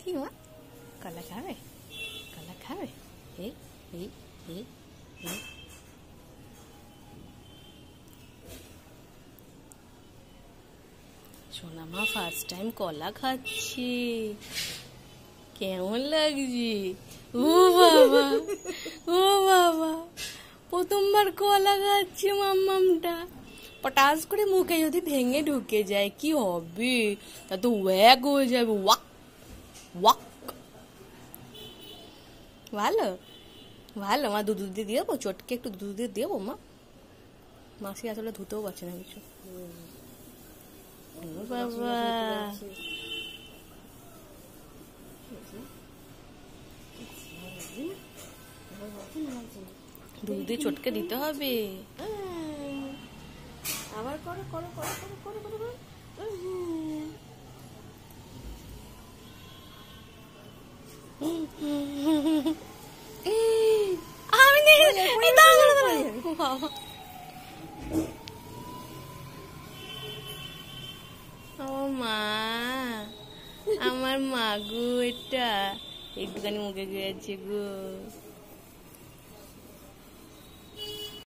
কি মা কলা খাবে? কলা খাবে? এই এই এই এই সোনা মা ফার্স্ট টাইম কলা খাচ্ছি, কেমন লাগছে? ও বাবা, ও বাবা, প্রথমবার কলা খাচ্ছে মাম্মামটা। পটাশ করে মুখে যদি ভেঙে ঢুকে যায় কি হবে? তা তো ওয়াক হয়ে যাবে, ওয়াক ওয়াক। ভালো ভালো মা, দুধ দিয়ে দেবো, চটকে একটু দুধ দিয়ে দেবো মা। মাসি আসলে ধুতেও পারছে না কিছু। বাবা, দুধ দিয়ে চটকে দিতে হবে। আবার করো করো করো করো করো করো। আমি ও মা, আমার মা গো, এটা একটুখানি মুখে গিয়েছে গো।